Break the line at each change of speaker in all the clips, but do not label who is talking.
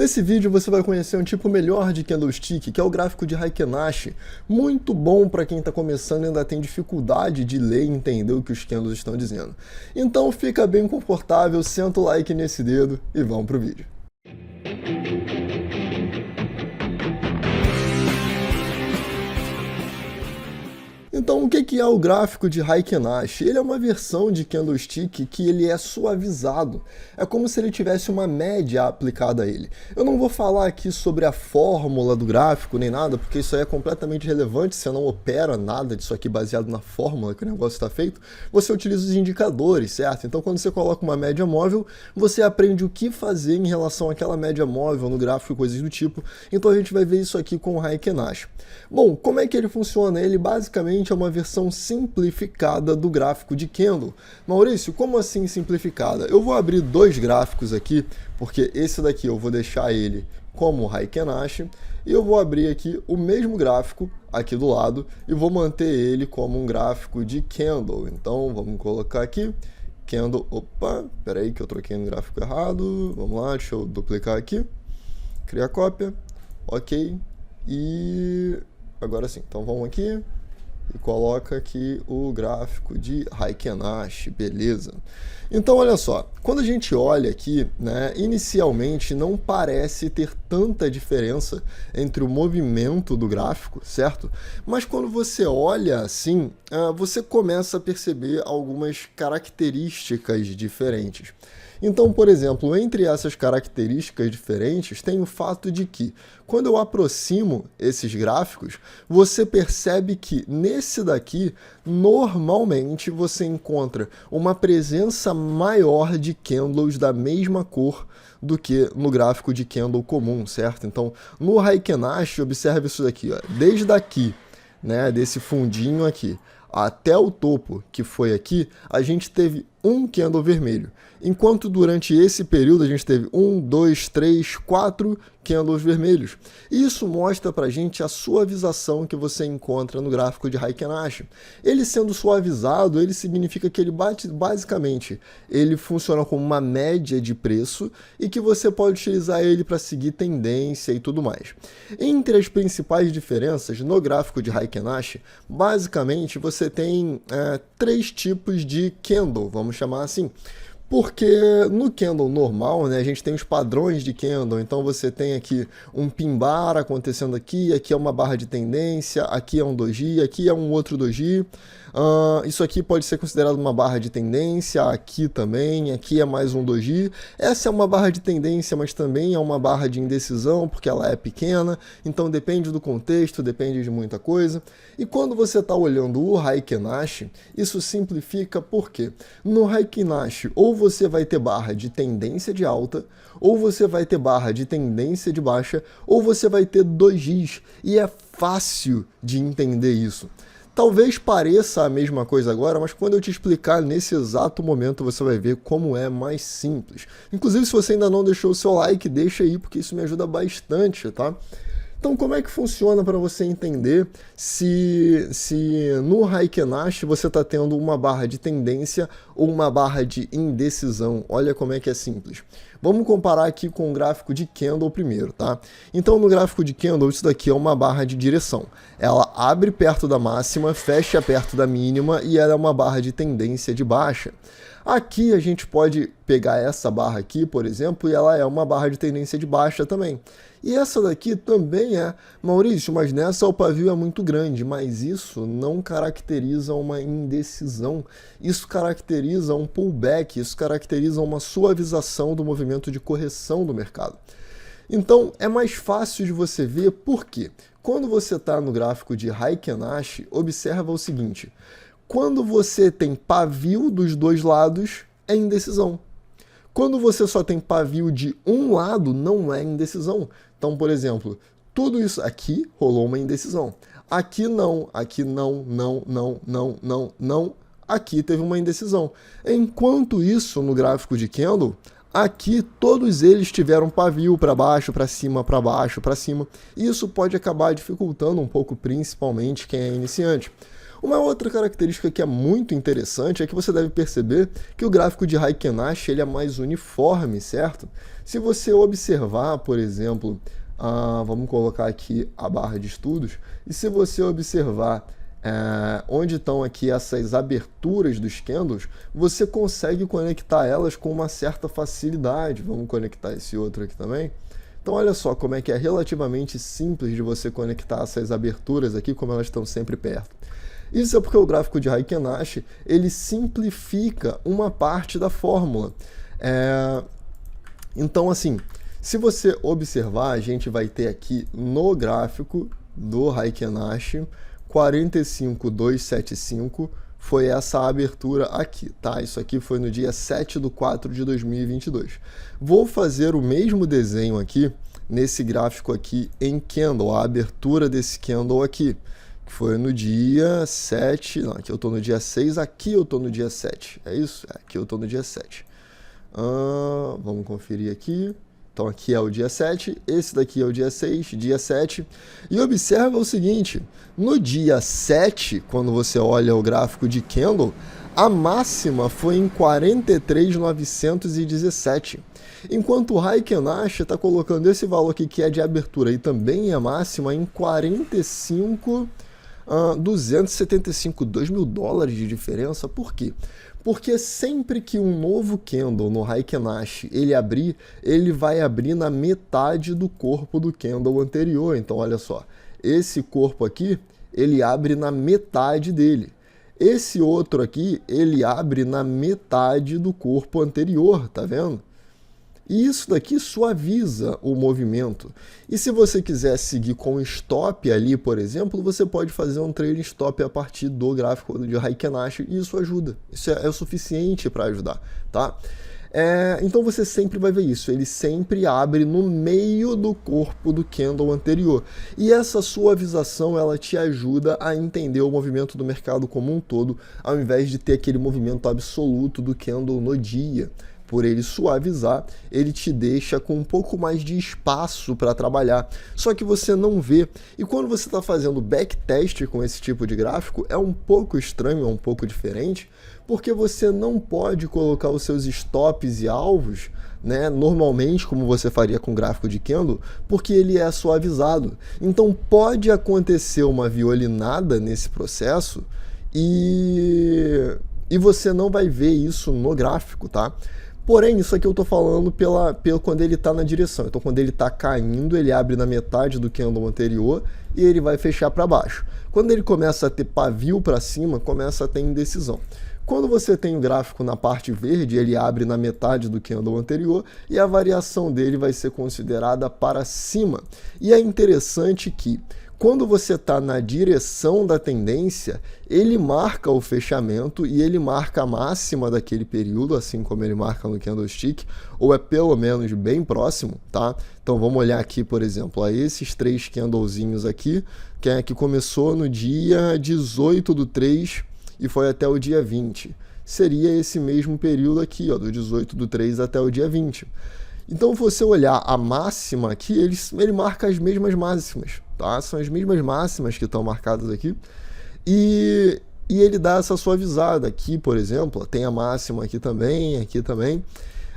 Nesse vídeo você vai conhecer um tipo melhor de candlestick, que é o gráfico de Heikin-Ashi, muito bom para quem está começando e ainda tem dificuldade de ler e entender o que os candles estão dizendo. Então fica bem confortável, senta o like nesse dedo e vamos pro vídeo. Então, o que é o gráfico de Heikin-Ashi? Ele é uma versão de candlestick que ele é suavizado. É como se ele tivesse uma média aplicada a ele. Eu não vou falar aqui sobre a fórmula do gráfico nem nada, porque isso aí é completamente relevante. Você não opera nada disso aqui baseado na fórmula que o negócio está feito. Você utiliza os indicadores, certo? Então, quando você coloca uma média móvel, você aprende o que fazer em relação àquela média móvel no gráfico e coisas do tipo. Então, a gente vai ver isso aqui com o Heikin-Ashi. Bom, como é que ele funciona? Ele basicamente é uma versão simplificada do gráfico de candle. Maurício, como assim simplificada? Eu vou abrir dois gráficos aqui, porque esse daqui eu vou deixar ele como Heikin-Ashi, e eu vou abrir aqui o mesmo gráfico aqui do lado e vou manter ele como um gráfico de candle. Então vamos colocar aqui candle, opa, peraí que eu troquei no gráfico errado, vamos lá, deixa eu duplicar aqui, criar cópia, ok, e agora sim, então vamos aqui e coloca aqui o gráfico de Heikin-Ashi, beleza. Então olha só, quando a gente olha aqui, né, inicialmente não parece ter tanta diferença entre o movimento do gráfico, certo? Mas quando você olha assim, você começa a perceber algumas características diferentes. Então, por exemplo, entre essas características diferentes, tem o fato de que, quando eu aproximo esses gráficos, você percebe que nesse daqui, normalmente você encontra uma presença maior de candles da mesma cor do que no gráfico de candle comum, certo? Então, no Heikin-Ashi, observe isso daqui, ó, desde aqui, né, desse fundinho aqui, até o topo, que foi aqui, a gente teve um candle vermelho. Enquanto durante esse período a gente teve 1, 2, 3, 4 candles vermelhos. Isso mostra pra gente a suavização que você encontra no gráfico de Heikin-Ashi. Ele sendo suavizado, ele significa que ele basicamente ele funciona como uma média de preço e que você pode utilizar ele para seguir tendência e tudo mais. Entre as principais diferenças no gráfico de Heikin-Ashi, basicamente você tem três tipos de candle, vamos chamar assim. Porque no candle normal, né, a gente tem os padrões de candle, então você tem aqui um pin bar acontecendo aqui é uma barra de tendência, aqui é um doji, aqui é um outro doji. Isso aqui pode ser considerado uma barra de tendência, aqui também, aqui é mais um doji. Essa é uma barra de tendência, mas também é uma barra de indecisão, porque ela é pequena, então depende do contexto, depende de muita coisa. E quando você está olhando o Heikin-Ashi, isso simplifica porque no Heikin-Ashi ou você vai ter barra de tendência de alta, ou você vai ter barra de tendência de baixa, ou você vai ter dojis, e é fácil de entender isso. Talvez pareça a mesma coisa agora, mas quando eu te explicar nesse exato momento você vai ver como é mais simples. Inclusive, se você ainda não deixou o seu like, deixa aí, porque isso me ajuda bastante, tá? Então, como é que funciona para você entender se no Heikin-Ashi você está tendo uma barra de tendência ou uma barra de indecisão? Olha como é que é simples. Vamos comparar aqui com o gráfico de candle primeiro, tá? Então, no gráfico de candle, isso daqui é uma barra de direção. Ela abre perto da máxima, fecha perto da mínima e ela é uma barra de tendência de baixa. Aqui a gente pode pegar essa barra aqui, por exemplo, e ela é uma barra de tendência de baixa também. E essa daqui também é, Maurício, mas nessa o pavio é muito grande, mas isso não caracteriza uma indecisão, isso caracteriza um pullback, isso caracteriza uma suavização do movimento de correção do mercado. Então é mais fácil de você ver por quê? Quando você está no gráfico de Heikin-Ashi, observa o seguinte, quando você tem pavio dos dois lados, é indecisão. Quando você só tem pavio de um lado, não é indecisão. Então, por exemplo, tudo isso aqui rolou uma indecisão. Aqui não, não. Aqui teve uma indecisão. Enquanto isso, no gráfico de candle, aqui todos eles tiveram pavio para baixo, para cima, para baixo, para cima. E isso pode acabar dificultando um pouco, principalmente quem é iniciante. Uma outra característica que é muito interessante é que você deve perceber que o gráfico de Heikin Ashi ele é mais uniforme, certo? Se você observar, por exemplo, vamos colocar aqui a barra de estudos, e se você observar onde estão aqui essas aberturas dos candles, você consegue conectar elas com uma certa facilidade. Vamos conectar esse outro aqui também. Então olha só como é que é relativamente simples de você conectar essas aberturas aqui, como elas estão sempre perto. Isso é porque o gráfico de Heikin Ashi ele simplifica uma parte da fórmula. Então assim, se você observar, a gente vai ter aqui no gráfico do Heikin Ashi 45275 foi essa abertura aqui, tá? Isso aqui foi no dia 7/4 de 2022. Vou fazer o mesmo desenho aqui, nesse gráfico aqui em candle, a abertura desse candle aqui, que foi no dia 7, não, aqui eu tô no dia 6, aqui eu tô no dia 7, é isso? Aqui eu tô no dia 7. Vamos conferir aqui. Então aqui é o dia 7, esse daqui é o dia 6, dia 7. E observa o seguinte, no dia 7, quando você olha o gráfico de candle, a máxima foi em 43.917. Enquanto o Heikin Ashi está colocando esse valor aqui que é de abertura e também é máxima em 45.275, $2.000 de diferença. Por quê? Porque sempre que um novo candle no Heikin Ashi ele abrir, ele vai abrir na metade do corpo do candle anterior. Então olha só, esse corpo aqui, ele abre na metade dele. Esse outro aqui, ele abre na metade do corpo anterior, tá vendo? E isso daqui suaviza o movimento. E se você quiser seguir com stop ali, por exemplo, você pode fazer um trailing stop a partir do gráfico de Heikin Ashi e isso ajuda. Isso é o suficiente para ajudar, tá? Então você sempre vai ver isso. Ele sempre abre no meio do corpo do candle anterior. E essa suavização, ela te ajuda a entender o movimento do mercado como um todo, ao invés de ter aquele movimento absoluto do candle no dia. Por ele suavizar, ele te deixa com um pouco mais de espaço para trabalhar. Só que você não vê. E quando você está fazendo backtest com esse tipo de gráfico, é um pouco estranho, é um pouco diferente, porque você não pode colocar os seus stops e alvos, né, normalmente, como você faria com gráfico de candle, porque ele é suavizado. Então pode acontecer uma violinada nesse processo e você não vai ver isso no gráfico, tá? Porém, isso aqui eu estou falando quando ele está na direção. Então, quando ele está caindo, ele abre na metade do candle anterior e ele vai fechar para baixo. Quando ele começa a ter pavio para cima, começa a ter indecisão. Quando você tem o gráfico na parte verde, ele abre na metade do candle anterior e a variação dele vai ser considerada para cima. E é interessante que quando você está na direção da tendência, ele marca o fechamento e ele marca a máxima daquele período, assim como ele marca no candlestick, ou é pelo menos bem próximo, tá? Então vamos olhar aqui, por exemplo, a esses 3 candlezinhos aqui, que começou no dia 18/3 e foi até o dia 20. Seria esse mesmo período aqui, ó, do 18/3 até o dia 20. Então, se você olhar a máxima aqui, ele marca as mesmas máximas, tá? São as mesmas máximas que estão marcadas aqui. E ele dá essa suavizada. Aqui, por exemplo, tem a máxima aqui também, aqui também.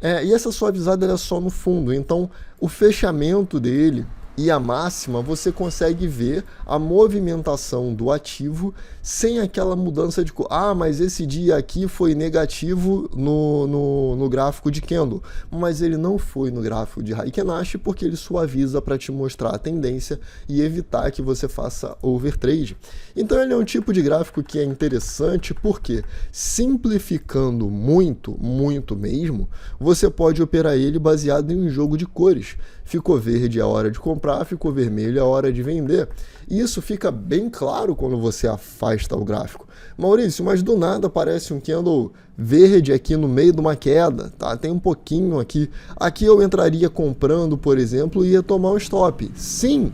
E essa suavizada é só no fundo. Então, o fechamento dele e a máxima, você consegue ver a movimentação do ativo sem aquela mudança de cor. Ah, mas esse dia aqui foi negativo no gráfico de candle. Mas ele não foi no gráfico de Heikin Ashi porque ele suaviza para te mostrar a tendência e evitar que você faça overtrade. Então ele é um tipo de gráfico que é interessante porque, simplificando muito, muito mesmo, você pode operar ele baseado em um jogo de cores. Ficou verde a hora de comprar, ficou vermelho a hora de vender. E isso fica bem claro quando você afasta o gráfico. Maurício, mas do nada aparece um candle verde aqui no meio de uma queda, tá? Tem um pouquinho aqui. Aqui eu entraria comprando, por exemplo, e ia tomar um stop. Sim,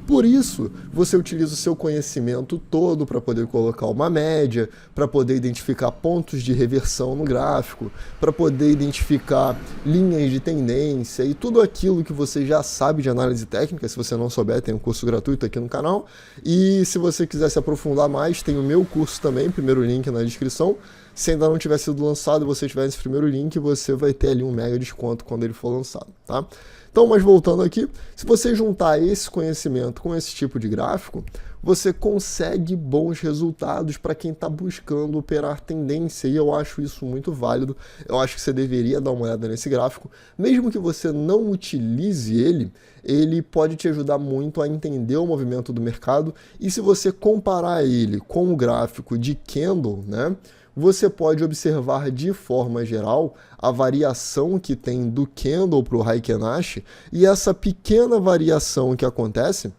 Por isso, você utiliza o seu conhecimento todo para poder colocar uma média, para poder identificar pontos de reversão no gráfico, para poder identificar linhas de tendência e tudo aquilo que você já sabe de análise técnica. Se você não souber, tem um curso gratuito aqui no canal. E se você quiser se aprofundar mais, tem o meu curso também, primeiro link na descrição. Se ainda não tiver sido lançado e você tiver esse primeiro link, você vai ter ali um mega desconto quando ele for lançado, tá? Então, mas voltando aqui, se você juntar esse conhecimento com esse tipo de gráfico, você consegue bons resultados para quem está buscando operar tendência, e eu acho isso muito válido. Eu acho que você deveria dar uma olhada nesse gráfico, mesmo que você não utilize ele, ele pode te ajudar muito a entender o movimento do mercado, e se você comparar ele com o gráfico de candle, né, você pode observar de forma geral a variação que tem do candle para o Heikin Ashi, e essa pequena variação que acontece,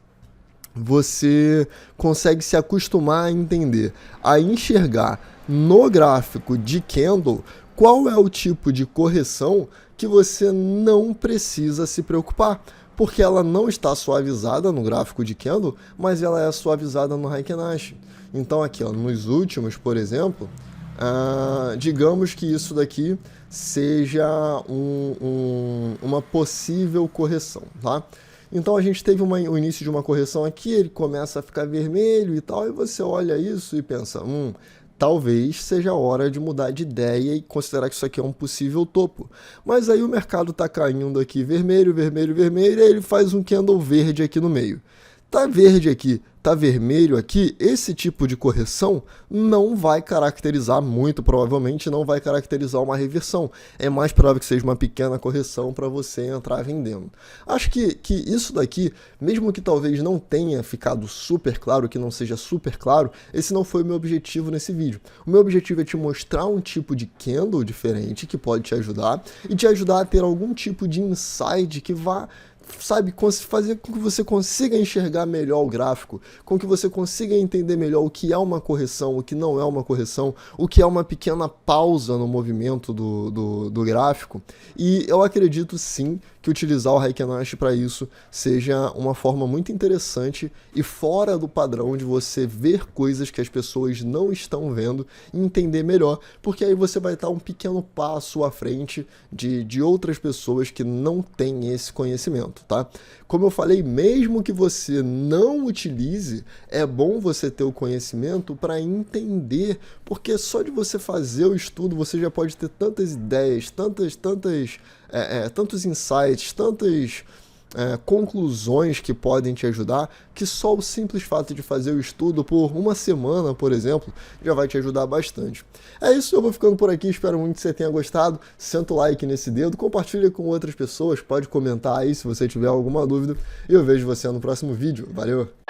você consegue se acostumar a entender, a enxergar no gráfico de candle qual é o tipo de correção que você não precisa se preocupar, porque ela não está suavizada no gráfico de candle, mas ela é suavizada no Heikin Ashi. Então aqui, ó, nos últimos, por exemplo, digamos que isso daqui seja uma possível correção, tá? Então a gente teve o início de uma correção aqui, ele começa a ficar vermelho e tal, e você olha isso e pensa, talvez seja a hora de mudar de ideia e considerar que isso aqui é um possível topo. Mas aí o mercado está caindo aqui vermelho, vermelho, vermelho, e aí ele faz um candle verde aqui no meio. Tá verde aqui, tá vermelho aqui, esse tipo de correção não vai caracterizar, muito provavelmente não vai caracterizar uma reversão. É mais provável que seja uma pequena correção para você entrar vendendo. Acho que isso daqui, mesmo que talvez não tenha ficado super claro, que não seja super claro, esse não foi o meu objetivo nesse vídeo. O meu objetivo é te mostrar um tipo de candle diferente que pode te ajudar e te ajudar a ter algum tipo de insight que vá, sabe, fazer com que você consiga enxergar melhor o gráfico, com que você consiga entender melhor o que é uma correção, o que não é uma correção, o que é uma pequena pausa no movimento do gráfico. E eu acredito sim que utilizar o Heikin Ashi para isso seja uma forma muito interessante e fora do padrão de você ver coisas que as pessoas não estão vendo e entender melhor, porque aí você vai estar um pequeno passo à frente de outras pessoas que não têm esse conhecimento, tá? Como eu falei, mesmo que você não utilize, é bom você ter o conhecimento para entender, porque só de você fazer o estudo você já pode ter tantas ideias, tantos insights, tantas conclusões que podem te ajudar, que só o simples fato de fazer o estudo por uma semana, por exemplo, já vai te ajudar bastante. É isso, eu vou ficando por aqui, espero muito que você tenha gostado. Senta o like nesse dedo, compartilha com outras pessoas, pode comentar aí se você tiver alguma dúvida, e eu vejo você no próximo vídeo. Valeu!